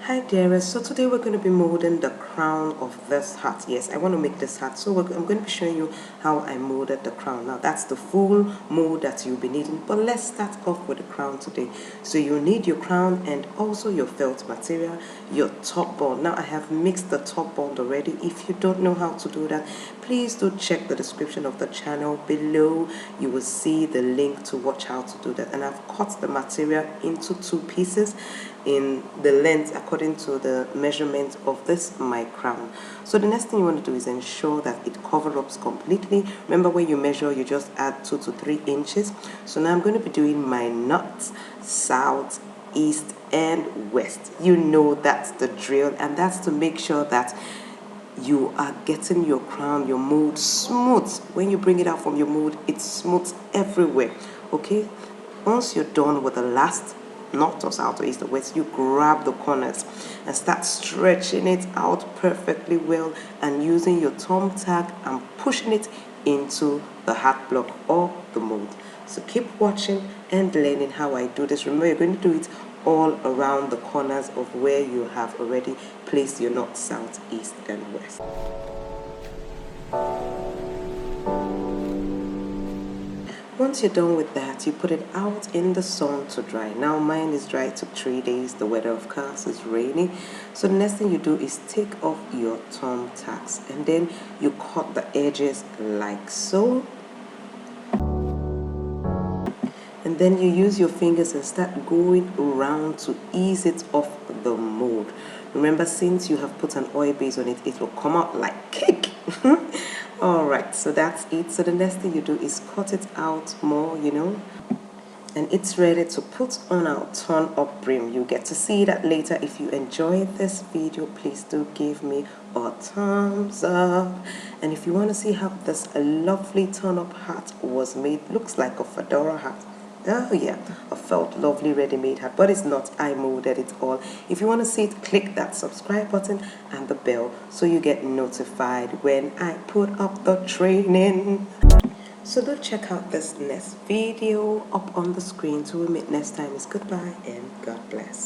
Hi dearest, so today we're going to be molding the crown of this hat. Yes, I want to make this hat, so I'm going to be showing you how I molded the crown. Now that's the full mold that you'll be needing, but let's start off with the crown today. So you need your crown and also your felt material, your top bond. Now I have mixed the top bond already. If you don't know how to do that, please do check the description of the channel below. You will see the link to watch how to do that. And I've cut the material into 2 pieces in the length according to the measurement of this my crown. So the next thing you want to do is ensure that it covers up completely. Remember, when you measure, you just add 2 to 3 inches. So now I'm going to be doing my north, south, east and west. You know that's the drill, and that's to make sure that you are getting your crown, your mold smooth. When you bring it out from your mold, it's smooth everywhere. Okay, once you're done with the last north or south or east or west, you grab the corners and start stretching it out perfectly well and using your thumb tag and pushing it into the hat block or the mold. So keep watching and learning how I do this. Remember, you're going to do it all around the corners of where you have already placed your north, south, east and west. Once you're done with that, you put it out in the sun to dry. Now mine is dry. It took 3 days. The weather of course is rainy. So the next thing you do is take off your thumb tags and then you cut the edges like so. And then you use your fingers and start going around to ease it off the mold. Remember, since you have put an oil base on it, it will come out like cake. Alright, so that's it. So the next thing you do is cut it out more, and it's ready to put on our turn up brim. You get to see that later. If you enjoyed this video, please do give me a thumbs up. And if you want to see how this lovely turn up hat was made, looks like a fedora hat. Oh yeah, a felt lovely ready-made hat, but it's not. I molded it all. If you want to see it, click that subscribe button and the bell so you get notified when I put up the training. So do check out this next video up on the screen. So we meet next time. It's goodbye and God bless.